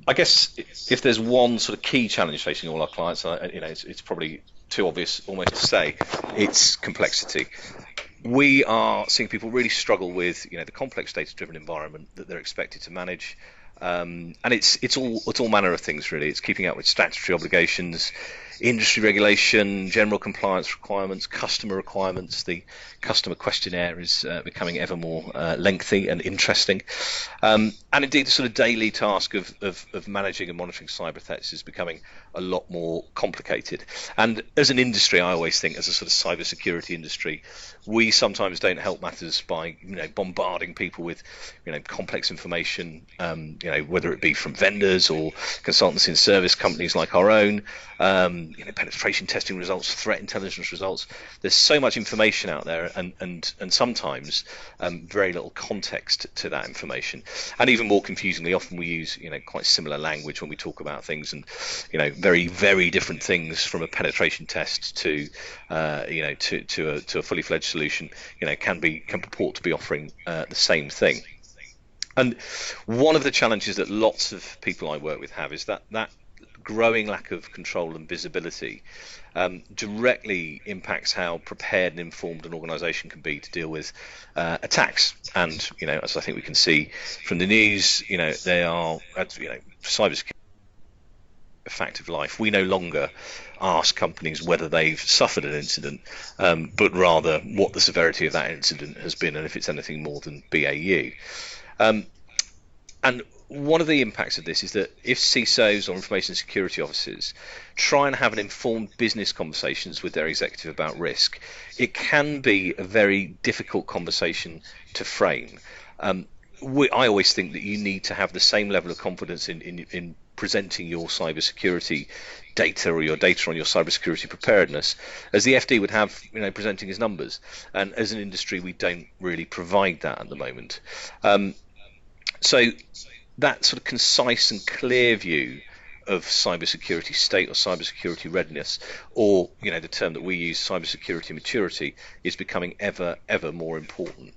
I guess if there's one sort of key challenge facing all our clients, it's probably too obvious almost to say, it's complexity. We are seeing people really struggle with the complex data-driven environment that they're expected to manage, and it's all manner of things really. It's keeping up with statutory obligations, industry regulation, general compliance requirements, customer requirements. The customer questionnaire is becoming ever more lengthy and interesting, and indeed the sort of daily task of managing and monitoring cyber threats is becoming a lot more complicated. And as an industry, I always think, as a sort of cyber security industry, we sometimes don't help matters by bombarding people with complex information, whether it be from vendors or consultancy and service companies like our own, penetration testing results, threat intelligence results. There's so much information out there, and sometimes very little context to that information. And even more confusingly, often we use quite similar language when we talk about things, and very, very different things from a penetration test to a fully fledged solution can purport to be offering the same thing. And one of the challenges that lots of people I work with have is that growing lack of control and visibility directly impacts how prepared and informed an organisation can be to deal with attacks. And as I think we can see from the news, they are cybersecurity a fact of life. We no longer ask companies whether they've suffered an incident, but rather what the severity of that incident has been, and if it's anything more than BAU. And one of the impacts of this is that if CISOs or information security officers try and have an informed business conversations with their executive about risk, it can be a very difficult conversation to frame. I always think that you need to have the same level of confidence in presenting your cybersecurity data or your data on your cybersecurity preparedness as the FD would have, presenting his numbers. And as an industry, we don't really provide that at the moment. So that sort of concise and clear view of cybersecurity state or cybersecurity readiness, or the term that we use, cybersecurity maturity, is becoming ever more important.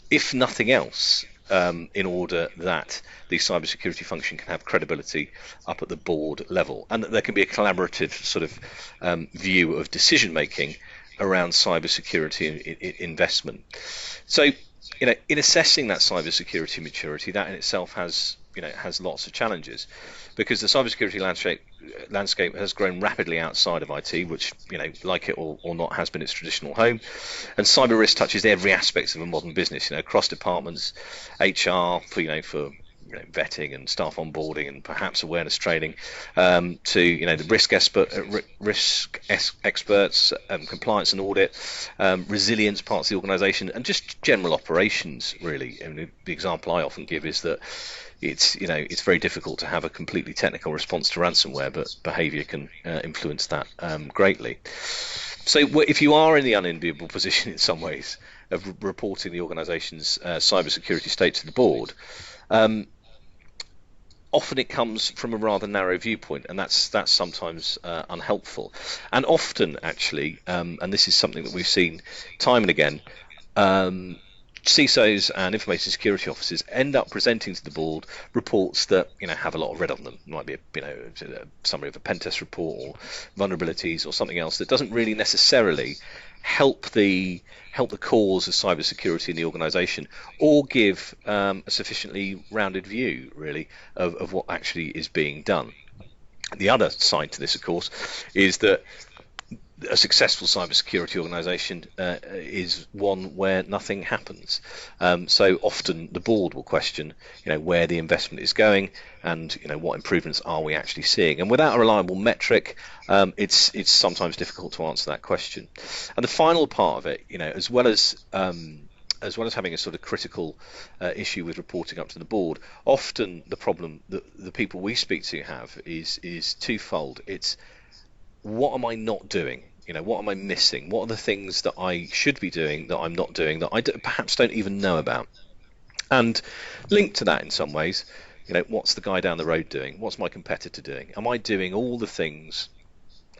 If nothing else, in order that the cybersecurity function can have credibility up at the board level, and that there can be a collaborative sort of view of decision making around cybersecurity investment. So, in assessing that cybersecurity maturity, that in itself has lots of challenges, because the cybersecurity landscape has grown rapidly outside of IT, which, like it or not, has been its traditional home. And cyber risk touches every aspect of a modern business, across departments, HR for vetting and staff onboarding and perhaps awareness training, to the risk experts, compliance and audit, resilience parts of the organisation, and just general operations really. And the example I often give is that it's very difficult to have a completely technical response to ransomware, but behaviour can influence that greatly. So if you are in the unenviable position in some ways of reporting the organisation's cybersecurity state to the board, often it comes from a rather narrow viewpoint, and that's sometimes unhelpful. And often, actually, and this is something that we've seen time and again, CISOs and information security officers end up presenting to the board reports that have a lot of red on them. It might be a summary of a pen test report or vulnerabilities or something else that doesn't really necessarily help the cause of cybersecurity in the organisation, or give a sufficiently rounded view really of what actually is being done. The other side to this, of course, is that a successful cybersecurity organisation is one where nothing happens. So often the board will question, where the investment is going, and what improvements are we actually seeing. And without a reliable metric, it's sometimes difficult to answer that question. And the final part of it, as well as having a sort of critical issue with reporting up to the board, often the problem that the people we speak to have is twofold. It's, what am I not doing? What am I missing? What are the things that I should be doing that I'm not doing, that I perhaps don't even know about? And linked to that in some ways, what's the guy down the road doing? What's my competitor doing? Am I doing all the things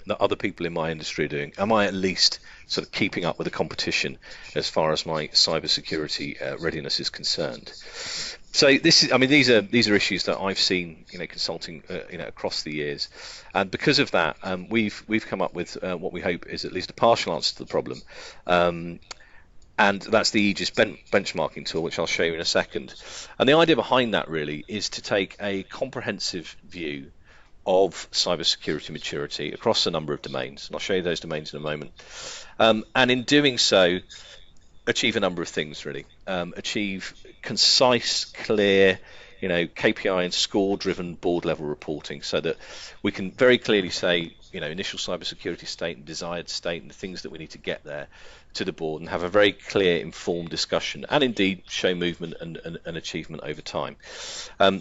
that other people in my industry are doing? Am I at least sort of keeping up with the competition as far as my cybersecurity readiness is concerned? So this is, I mean, these are issues that I've seen, consulting, across the years, and because of that, we've come up with what we hope is at least a partial answer to the problem, and that's the Aegis benchmarking tool, which I'll show you in a second. And the idea behind that really is to take a comprehensive view of cybersecurity maturity across a number of domains, and I'll show you those domains in a moment. And in doing so, achieve a number of things really. Achieve concise, clear, KPI and score-driven board-level reporting, so that we can very clearly say, initial cybersecurity state and desired state and the things that we need to get there to the board, and have a very clear, informed discussion, and indeed show movement and achievement over time.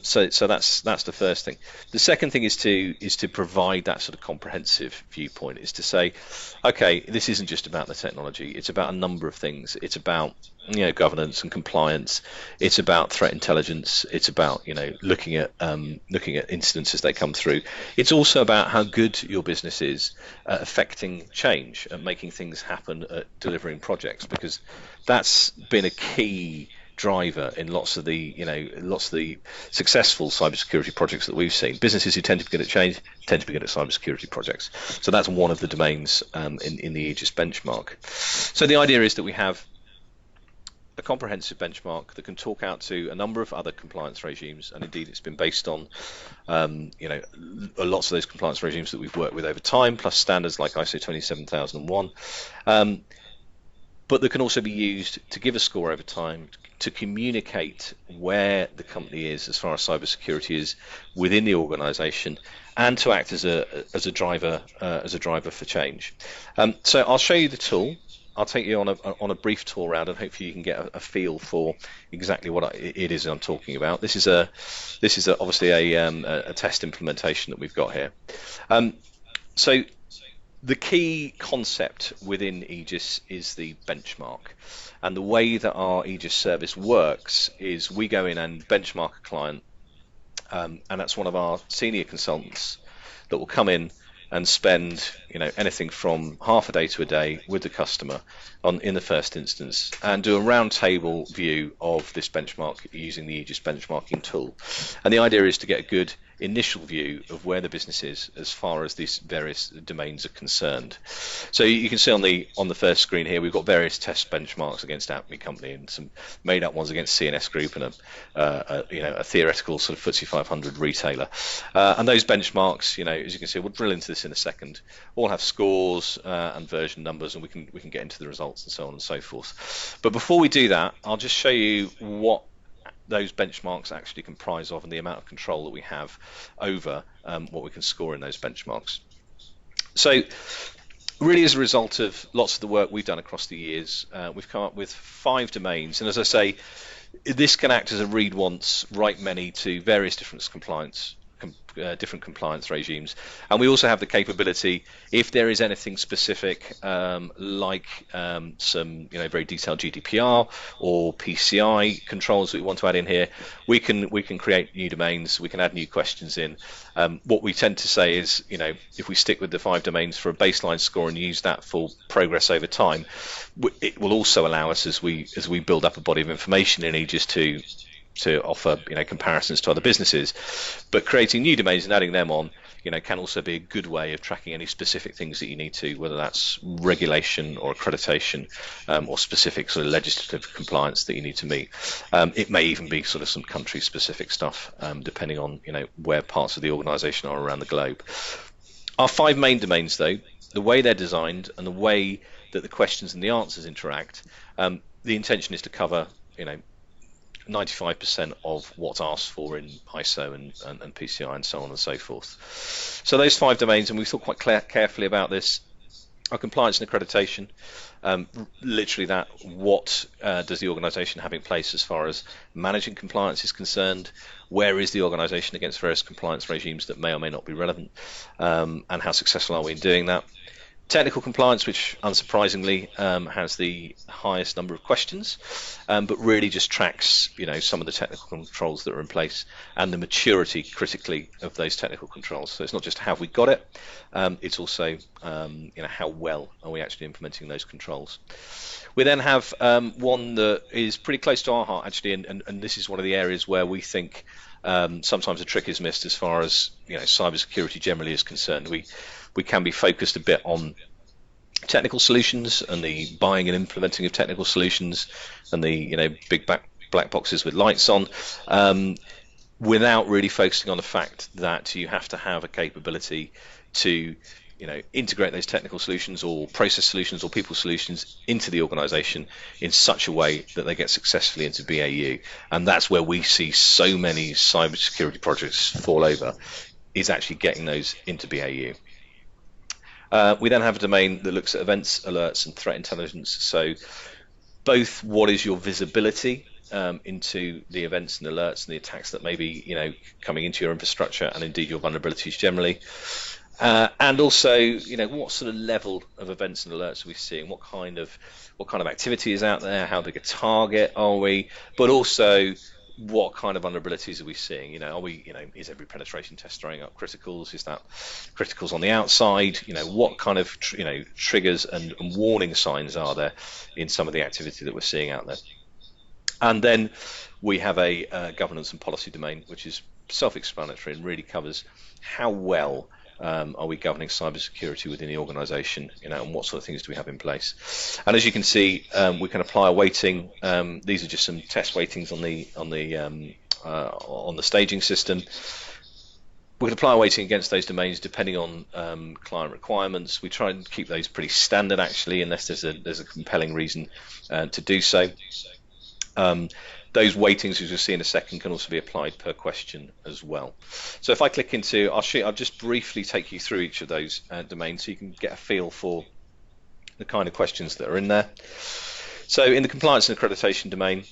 So that's the first thing. The second thing is to provide that sort of comprehensive viewpoint. Is to say, okay, this isn't just about the technology. It's about a number of things. It's about governance and compliance. It's about threat intelligence. It's about looking at incidents as they come through. It's also about how good your business is at affecting change and making things happen, at delivering projects, because that's been a key driver in lots of the successful cybersecurity projects that we've seen. Businesses who tend to be good at change tend to be good at cybersecurity projects. So that's one of the domains in the Aegis benchmark. So the idea is that we have a comprehensive benchmark that can talk out to a number of other compliance regimes, and indeed it's been based on lots of those compliance regimes that we've worked with over time, plus standards like ISO 27001, but that can also be used to give a score over time, to communicate where the company is as far as cybersecurity is within the organization, and to act as a driver for change. So I'll show you the tool. I'll take you on a brief tour around, and hopefully you can get a feel for exactly what it is I'm talking about. This is obviously a test implementation that we've got here. So the key concept within Egis is the benchmark, and the way that our Egis service works is we go in and benchmark a client, and that's one of our senior consultants that will come in and spend anything from half a day to a day with the customer in the first instance, and do a round table view of this benchmark using the Aegis benchmarking tool. And the idea is to get a good initial view of where the business is as far as these various domains are concerned. So you can see on the first screen here, we've got various test benchmarks against Acme Company, and some made up ones against CNS Group, and a theoretical sort of FTSE 500 retailer. And those benchmarks, as you can see, we'll drill into this in a second, all have scores and version numbers, and we can get into the results and so on and so forth. But before we do that, I'll just show you what those benchmarks actually comprise of, and the amount of control that we have over what we can score in those benchmarks. So really, as a result of lots of the work we've done across the years, we've come up with 5 domains, and as I say, this can act as a read once, write many to various different compliance regimes. And we also have the capability, if there is anything specific, like some very detailed GDPR or PCI controls that we want to add in here, we can create new domains, we can add new questions in. What we tend to say is, if we stick with the 5 domains for a baseline score and use that for progress over time, it will also allow us, as we build up a body of information in Aegis, to offer comparisons to other businesses. But creating new domains and adding them on can also be a good way of tracking any specific things that you need to, whether that's regulation or accreditation, or specific sort of legislative compliance that you need to meet. It may even be sort of some country specific stuff, depending on where parts of the organization are around the globe. Our 5 main domains, though, the way they're designed and the way that the questions and the answers interact, the intention is to cover 95% of what's asked for in ISO and PCI and so on and so forth. So those 5 domains, and we've thought quite carefully about this, are compliance and accreditation. Literally that, what does the organisation have in place as far as managing compliance is concerned? Where is the organisation against various compliance regimes that may or may not be relevant? And how successful are we in doing that? Technical compliance, which unsurprisingly has the highest number of questions, but really just tracks, some of the technical controls that are in place and the maturity, critically, of those technical controls. So it's not just have we got it, it's also, how well are we actually implementing those controls. We then have one that is pretty close to our heart, actually, and this is one of the areas where we think sometimes a trick is missed as far as cybersecurity generally is concerned. We can be focused a bit on technical solutions and the buying and implementing of technical solutions and the big black boxes with lights on, without really focusing on the fact that you have to have a capability to integrate those technical solutions or process solutions or people solutions into the organization in such a way that they get successfully into BAU. And that's where we see so many cybersecurity projects fall over, is actually getting those into BAU. We then have a domain that looks at events, alerts, and threat intelligence. So both what is your visibility into the events and alerts and the attacks that may be coming into your infrastructure, and indeed your vulnerabilities generally, and also what sort of level of events and alerts are we seeing, what kind of activity is out there, how big a target are we, but also what kind of vulnerabilities are we seeing? Is every penetration test throwing up criticals? Is that criticals on the outside? What kind of triggers and warning signs are there in some of the activity that we're seeing out there? And then we have a governance and policy domain, which is self-explanatory and really covers how well are we governing cybersecurity within the organisation, and what sort of things do we have in place. And as you can see, we can apply a weighting. These are just some test weightings on the staging system. We can apply a weighting against those domains depending on client requirements. We try and keep those pretty standard, actually, unless there's a compelling reason to do so. Those weightings, as you'll see in a second, can also be applied per question as well. So if I click into, I'll just briefly take you through each of those domains so you can get a feel for the kind of questions that are in there. So in the compliance and accreditation domain,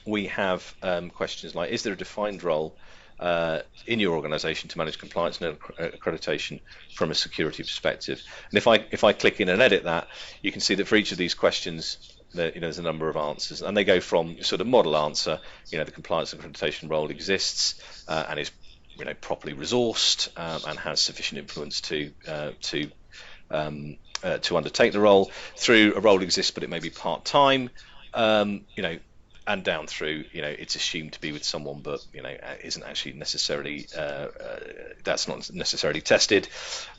we have questions like, is there a defined role in your organization to manage compliance and accreditation from a security perspective? And if I click in and edit that, you can see that for each of these questions, there's a number of answers, and they go from sort of model answer, the compliance and accreditation role exists and is properly resourced and has sufficient influence to undertake the role, through a role exists but it may be part-time, and down through it's assumed to be with someone, but isn't actually necessarily, that's not necessarily tested.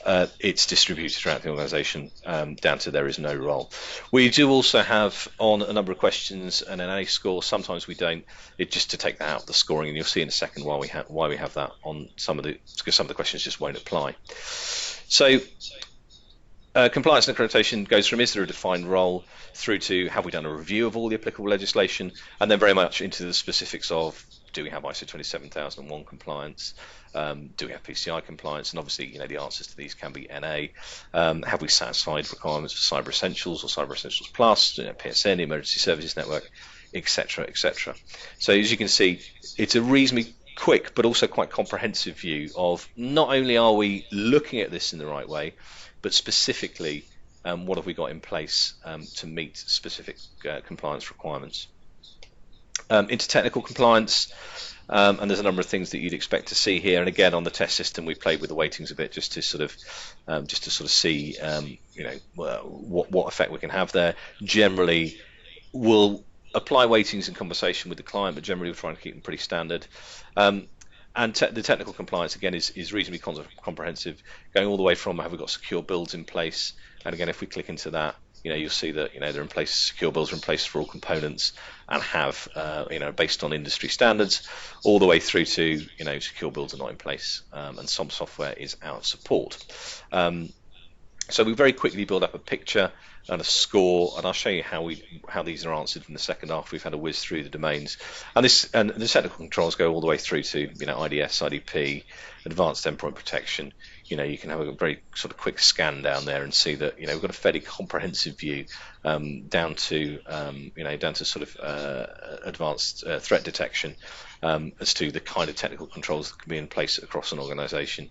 It's distributed throughout the organization, down to there is no role. We do also have on a number of questions an NA score. Sometimes we don't, just to take that out of the scoring, and you'll see in a second why we have that on because some of the questions just won't apply. So compliance and accreditation goes from, is there a defined role, through to, have we done a review of all the applicable legislation, and then very much into the specifics of, do we have ISO 27001 compliance, do we have PCI compliance, and obviously the answers to these can be NA. Have we satisfied requirements for Cyber Essentials or Cyber Essentials Plus, PSN, Emergency Services Network, etc., etc. So as you can see, it's a reasonably quick but also quite comprehensive view of, not only are we looking at this in the right way, but specifically what have we got in place to meet specific compliance requirements. Into technical compliance, and there's a number of things that you'd expect to see here, and again on the test system we played with the weightings a bit just to sort of see what effect we can have there. Generally we'll apply weightings in conversation with the client, but generally we're trying to keep them pretty standard. And the technical compliance, again, is reasonably comprehensive, going all the way from, have we got secure builds in place? And again, if we click into that, you'll see that they're in place, secure builds are in place for all components, and have based on industry standards, all the way through to secure builds are not in place, and some software is out of support. So we very quickly build up a picture and a score, and I'll show you how these are answered in the second half. We've had a whiz through the domains, and the technical controls go all the way through to IDS, IDP, advanced endpoint protection. You can have a very sort of quick scan down there and see that we've got a fairly comprehensive view down to sort of advanced threat detection, as to the kind of technical controls that can be in place across an organization.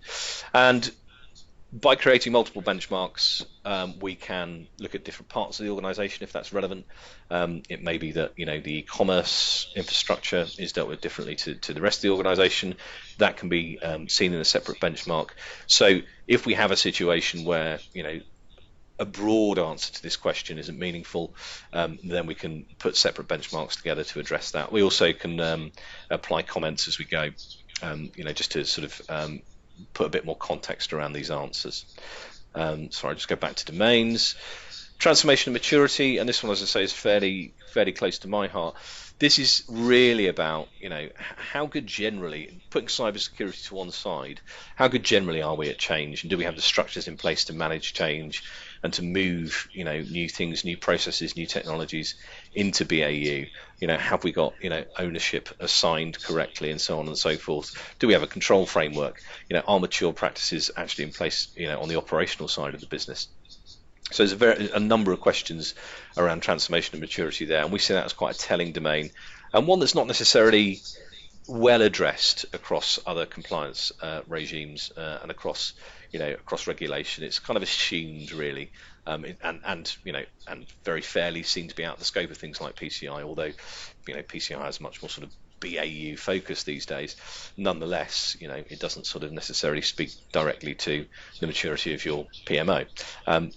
And By creating multiple benchmarks, we can look at different parts of the organization if that's relevant. It may be that the e-commerce infrastructure is dealt with differently to the rest of the organization. That can be seen in a separate benchmark. So if we have a situation where a broad answer to this question isn't meaningful, then we can put separate benchmarks together to address that. We also can apply comments as we go, just to sort of put a bit more context around these answers. So I'll just go back to domains. Transformation and maturity, and this one, as I say, is fairly close to my heart. This is really about, how good generally, putting cybersecurity to one side, how good generally are we at change, and do we have the structures in place to manage change and to move, new things, new processes, new technologies into BAU? Have we got, ownership assigned correctly, and so on and so forth? Do we have a control framework? Are mature practices actually in place, on the operational side of the business? So there's a number of questions around transformation and maturity there, and we see that as quite a telling domain, and one that's not necessarily well addressed across other compliance regimes and across regulation. It's kind of assumed, really, and very fairly seen to be out of the scope of things like PCI, although PCI has much more sort of BAU focus these days. Nonetheless, it doesn't sort of necessarily speak directly to the maturity of your PMO,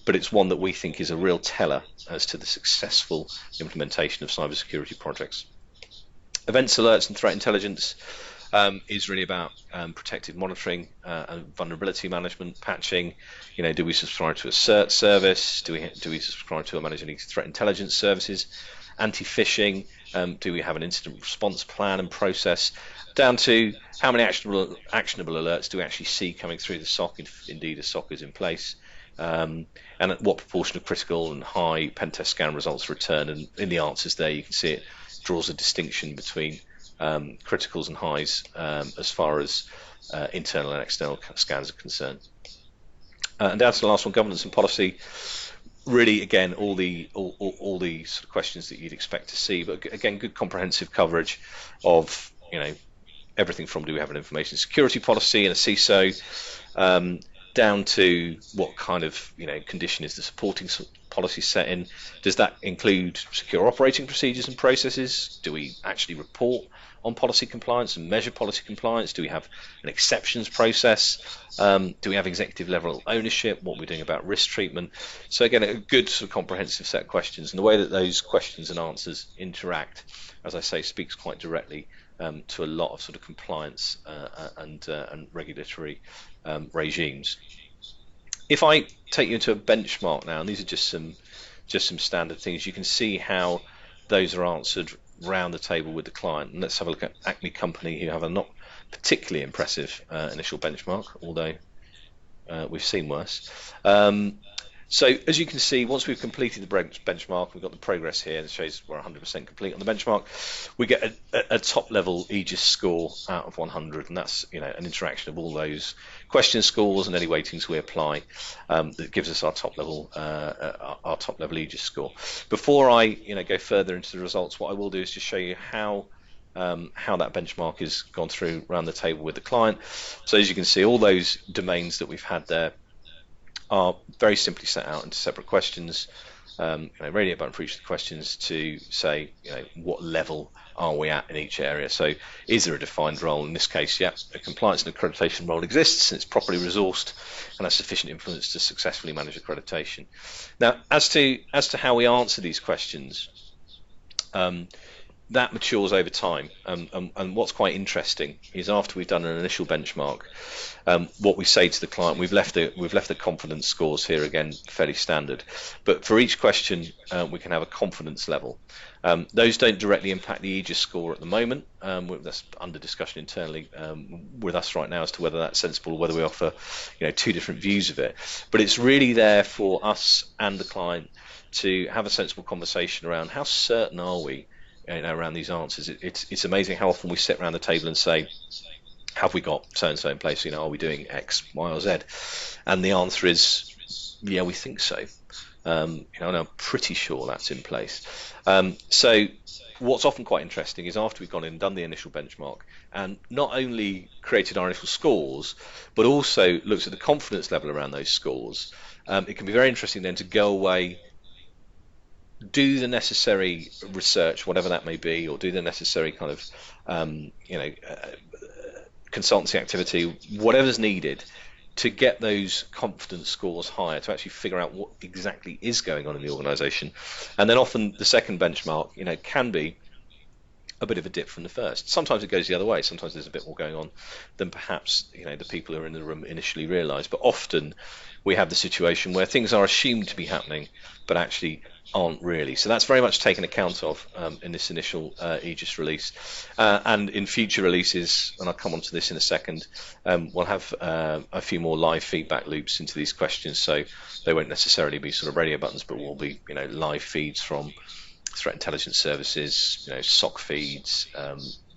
but it's one that we think is a real teller as to the successful implementation of cybersecurity projects. Events, alerts, and threat intelligence is really about protective monitoring and vulnerability management, patching. Do we subscribe to a CERT service? Do we subscribe to or manage any threat intelligence services? Anti-phishing. Do we have an incident response plan and process, down to how many actionable alerts do we actually see coming through the SOC, if indeed a SOC is in place, and at what proportion of critical and high pen test scan results return. And in the answers there, you can see it draws a distinction between criticals and highs as far as internal and external scans are concerned. And down to the last one, governance and policy. Really, again, all the sort of questions that you'd expect to see, but again, good comprehensive coverage of everything from do we have an information security policy and a CISO, down to what kind of condition is the supporting policy set in. Does that include secure operating procedures and processes? Do we actually report on policy compliance and measure policy compliance? Do we have an exceptions process? Do we have executive level ownership? What we're doing about risk treatment? So again, a good sort of comprehensive set of questions, and the way that those questions and answers interact, as I say, speaks quite directly to a lot of sort of compliance and regulatory regimes. If I take you into a benchmark now, and these are just some standard things, you can see how those are answered round the table with the client. And let's have a look at Acme Company, who have a not particularly impressive initial benchmark, although we've seen worse. So as you can see, once we've completed the benchmark, we've got the progress here, and it shows we're 100% complete on the benchmark. We get a top level Aegis score out of 100, and that's an interaction of all those question scores and any weightings we apply that gives us our top level Aegis score. Before I go further into the results, what I will do is just show you how that benchmark has gone through around the table with the client. So as you can see, all those domains that we've had there are very simply set out into separate questions, radiate button for each of the questions to say, what level are we at in each area. So is there a defined role? In this case, yeah, a compliance and accreditation role exists, and it's properly resourced and has sufficient influence to successfully manage accreditation. Now, as to how we answer these questions, that matures over time, and what's quite interesting is after we've done an initial benchmark, what we say to the client, we've left the confidence scores here again fairly standard, but for each question we can have a confidence level. Those don't directly impact the Aegis score at the moment. That's under discussion internally with us right now as to whether that's sensible or whether we offer two different views of it, but it's really there for us and the client to have a sensible conversation around how certain are we around these answers. It's amazing how often we sit around the table and say, have we got so and so in place? Are we doing X, Y, or Z? And the answer is, yeah, we think so. And I'm pretty sure that's in place. So what's often quite interesting is after we've gone in and done the initial benchmark and not only created our initial scores, but also looked at the confidence level around those scores, it can be very interesting then to go away, do the necessary research, whatever that may be, or do the necessary kind of consultancy activity, whatever's needed to get those confidence scores higher, to actually figure out what exactly is going on in the organisation. And then often the second benchmark, can be a bit of a dip from the first. Sometimes it goes the other way. Sometimes there's a bit more going on than perhaps the people who are in the room initially realise. But often we have the situation where things are assumed to be happening, but actually aren't really. So that's very much taken account of in this initial Aegis release, and in future releases, and I'll come on to this in a second, we'll have a few more live feedback loops into these questions, so they won't necessarily be sort of radio buttons, but will be live feeds from threat intelligence services, SOC feeds,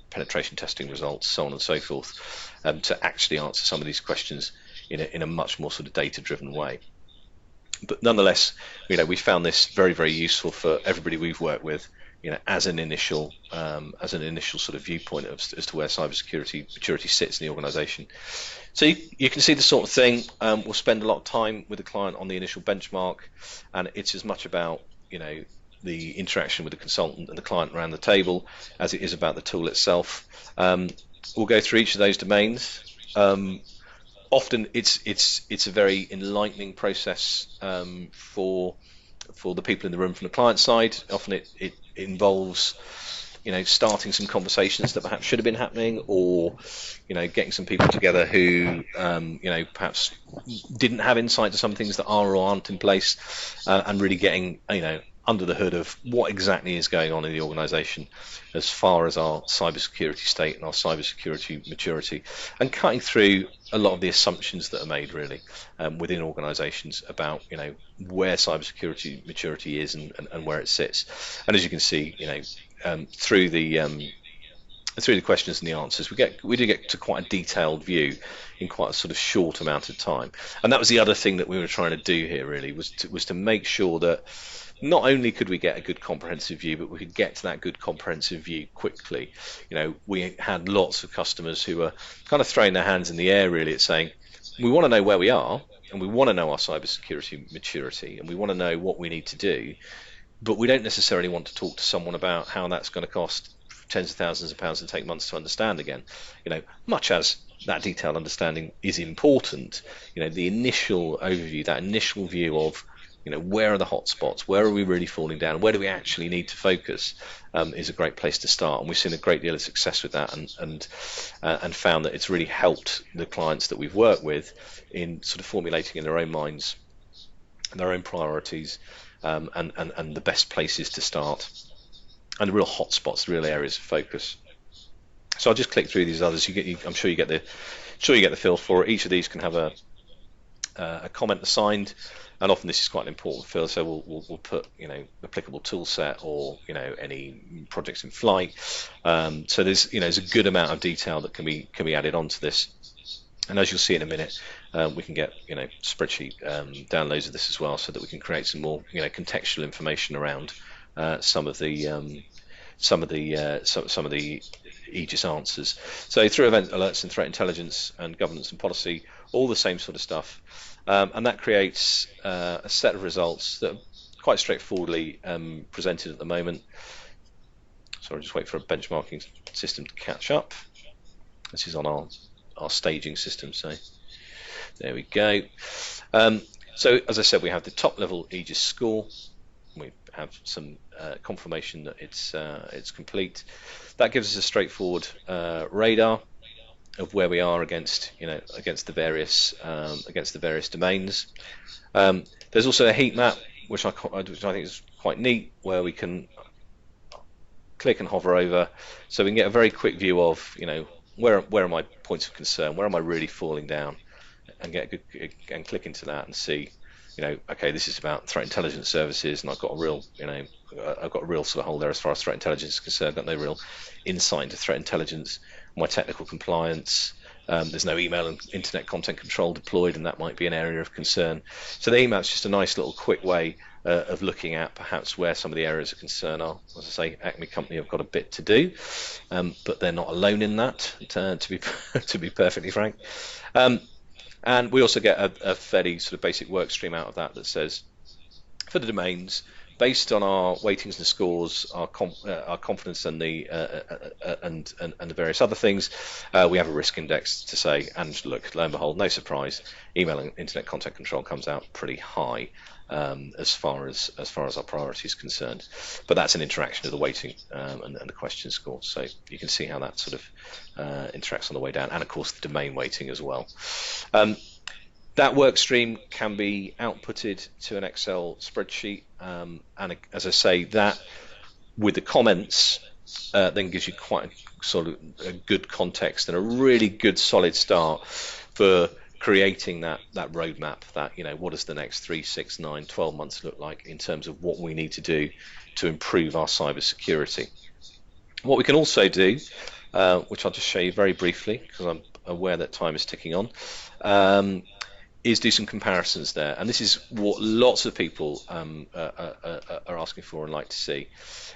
penetration testing results, so on and so forth, to actually answer some of these questions in a much more sort of data-driven way. But nonetheless, we found this very, very useful for everybody we've worked with, as an initial sort of viewpoint as to where cybersecurity maturity sits in the organisation. So you can see the sort of thing. We'll spend a lot of time with the client on the initial benchmark, and it's as much about the interaction with the consultant and the client around the table as it is about the tool itself. We'll go through each of those domains. Often it's a very enlightening process for the people in the room from the client side. Often it involves starting some conversations that perhaps should have been happening, or getting some people together who perhaps didn't have insight to some things that are or aren't in place, and really getting under the hood of what exactly is going on in the organisation as far as our cybersecurity state and our cybersecurity maturity, and cutting through a lot of the assumptions that are made really within organisations about where cybersecurity maturity is and where it sits. And as you can see, through the questions and the answers, we do get to quite a detailed view in quite a sort of short amount of time. And that was the other thing that we were trying to do here really, was to make sure that not only could we get a good comprehensive view, but we could get to that good comprehensive view quickly. We had lots of customers who were kind of throwing their hands in the air really at saying, we want to know where we are, and we want to know our cybersecurity maturity, and we want to know what we need to do, but we don't necessarily want to talk to someone about how that's going to cost tens of thousands of pounds and take months to understand again. Much as that detailed understanding is important, the initial overview, that initial view of where are the hotspots, where are we really falling down, where do we actually need to focus, is a great place to start. And we've seen a great deal of success with that, and found that it's really helped the clients that we've worked with in sort of formulating in their own minds their own priorities, and the best places to start, and the real hotspots, the real areas of focus. So I'll just click through these others. I'm sure you get the feel for it. Each of these can have a comment assigned, and often this is quite an important field, so we'll put applicable tool set, or any projects in flight. So there's a good amount of detail that can be added onto this, and as you'll see in a minute, we can get spreadsheet downloads of this as well, so that we can create some more contextual information around some of the Aegis answers. So through event alerts and threat intelligence and governance and policy, all the same sort of stuff, and that creates a set of results that are quite straightforwardly presented at the moment. So I'll just wait for a benchmarking system to catch up. This is on our staging system, so there we go. So as I said, we have the top level Aegis score. We have some confirmation that it's complete. That gives us a straightforward radar of where we are against the various domains. There's also a heat map, which I think is quite neat, where we can click and hover over, so we can get a very quick view of where are my points of concern, where am I really falling down, and click into that and see, okay, this is about threat intelligence services, and I've got a real sort of hole there as far as threat intelligence is concerned. I've got no real insight into threat intelligence. My technical compliance, there's no email and internet content control deployed, and that might be an area of concern. So the email is just a nice little quick way of looking at perhaps where some of the areas of concern are. As I say, Acme Company have got a bit to do, but they're not alone in that, to be to be perfectly frank. And we also get a fairly sort of basic work stream out of that that says, for the domains, based on our weightings and scores, our confidence and the various other things, we have a risk index to say, and look, lo and behold, no surprise, email and internet content control comes out pretty high as far as our priority is concerned. But that's an interaction of the weighting and the question score, so you can see how that sort of interacts on the way down, and of course the domain weighting as well. That work stream can be outputted to an Excel spreadsheet, and as I say, that with the comments then gives you quite a sort of a good context and a really good solid start for creating that roadmap, that, you know, what does the next 3, 6, 9, 12 months look like in terms of what we need to do to improve our cyber security. What we can also do, which I'll just show you very briefly because I'm aware that time is ticking on, is do some comparisons there, and this is what lots of people are asking for and like to see,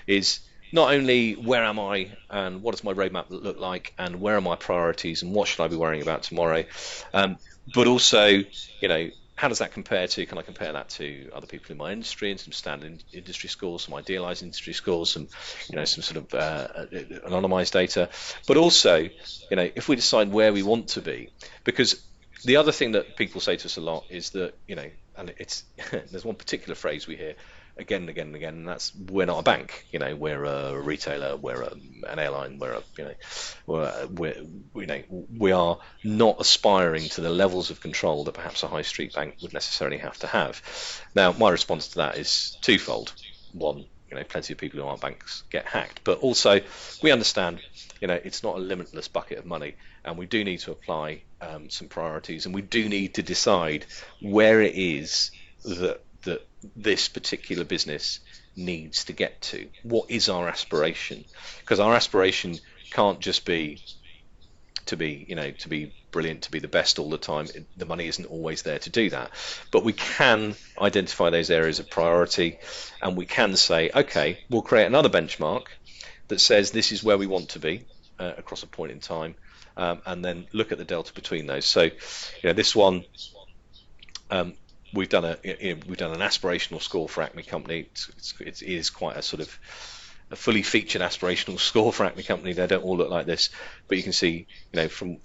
is not only where am I and what does my roadmap look like and where are my priorities and what should I be worrying about tomorrow, but also, you know, how does that compare to, can I compare that to other people in my industry and some standard industry scores, some idealized industry scores, some, you know, some sort of anonymized data, but also, you know, if we decide where we want to be, because the other thing that people say to us a lot is that, you know, and it's there's one particular phrase we hear again and again and again, and that's, we're not a bank, you know, we're a retailer, we're an airline, we're a, you know, we are not aspiring to the levels of control that perhaps a high street bank would necessarily have to have. Now, my response to that is twofold. One, you know, plenty of people who aren't banks get hacked, but also we understand, you know, it's not a limitless bucket of money, and we do need to apply some priorities, and we do need to decide where it is that this particular business needs to get to. What is our aspiration? Because our aspiration can't just be to be, you know, to be brilliant, to be the best all the time. The money isn't always there to do that, but we can identify those areas of priority, and we can say, okay, we'll create another benchmark that says this is where we want to be across a point in time, and then look at the delta between those. So, you know, this one, we've done an aspirational score for Acme Company. It is quite a sort of a fully featured aspirational score for Acme Company. They don't all look like this, but you can see, you know, from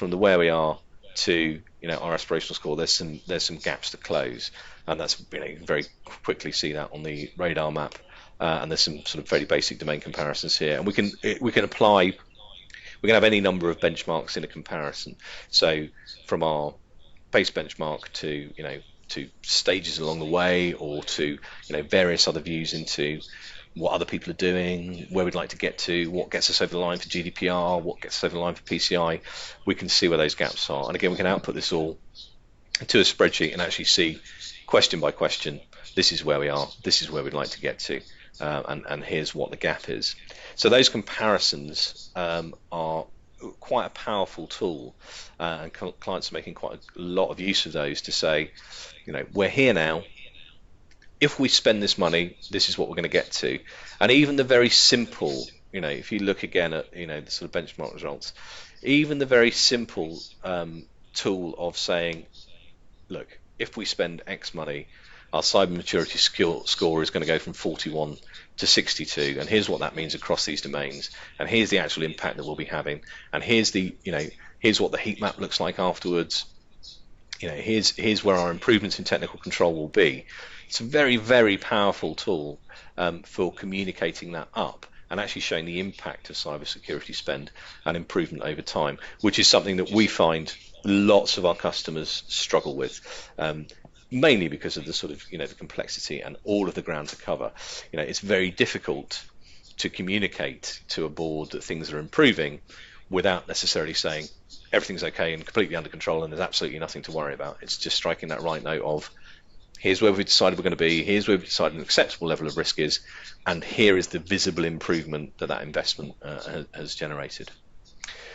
the where we are to, you know, our aspirational score, there's some gaps to close, and that's, you know, you can very quickly see that on the radar map, and there's some sort of very basic domain comparisons here, and we can apply. We can have any number of benchmarks in a comparison. So from our base benchmark to, you know, to stages along the way, or to, you know, various other views into what other people are doing, where we'd like to get to, what gets us over the line for GDPR, what gets us over the line for PCI, we can see where those gaps are. And again, we can output this all to a spreadsheet and actually see question by question, this is where we are, this is where we'd like to get to, and here's what the gap is. So those comparisons are quite a powerful tool, and clients are making quite a lot of use of those to say, you know, we're here now. If we spend this money, this is what we're going to get to. And even the very simple, you know, if you look again at, you know, the sort of benchmark results, even the very simple tool of saying, look, if we spend X money, our cyber maturity score is going to go from 41 to 62, and here's what that means across these domains, and here's the actual impact that we'll be having, and here's the, you know, here's what the heat map looks like afterwards. You know, here's where our improvements in technical control will be. It's a very, very powerful tool for communicating that up and actually showing the impact of cybersecurity spend and improvement over time, which is something that we find lots of our customers struggle with, mainly because of the sort of, you know, the complexity and all of the ground to cover. You know, it's very difficult to communicate to a board that things are improving without necessarily saying everything's okay and completely under control and there's absolutely nothing to worry about. It's just striking that right note of, here's where we've decided we're going to be, here's where we've decided an acceptable level of risk is, and here is the visible improvement that investment has generated.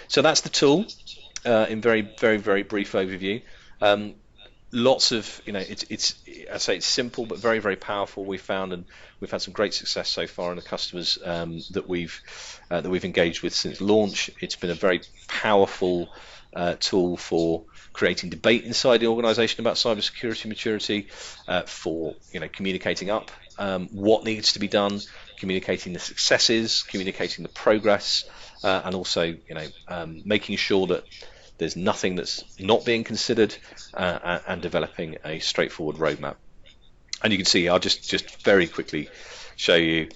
So that's the tool in very, very, very brief overview. lots of, it's I say it's simple but very, very powerful, we found, and we've had some great success so far in the customers that we've engaged with since launch. It's been a very powerful tool for creating debate inside the organization about cybersecurity maturity, for communicating up what needs to be done, communicating the successes, communicating the progress, and also making sure that there's nothing that's not being considered, and developing a straightforward roadmap. And you can see, I'll just very quickly show you,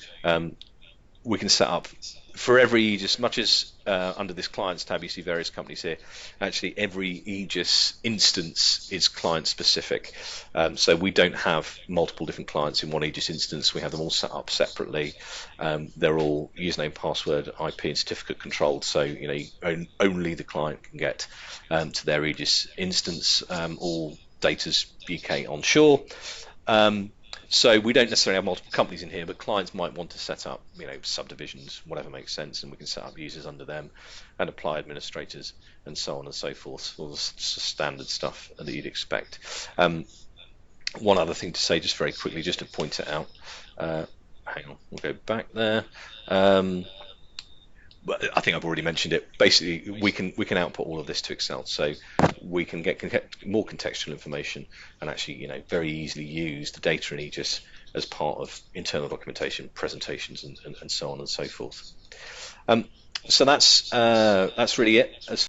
we can set up for every Aegis, much as under this clients tab you see various companies here. Actually, every Aegis instance is client specific, so we don't have multiple different clients in one Aegis instance. We have them all set up separately. They're all username, password, IP, and certificate controlled, so only the client can get to their Aegis instance. All data's UK onshore. So we don't necessarily have multiple companies in here, but clients might want to set up, subdivisions, whatever makes sense, and we can set up users under them and apply administrators and so on and so forth, all the standard stuff that you'd expect. One other thing to say, just very quickly, just to point it out. Hang on, we'll go back there. I think I've already mentioned it. Basically, we can output all of this to Excel, so we can get more contextual information and actually, very easily use the data in Aegis as part of internal documentation, presentations, and so on and so forth. So that's really it as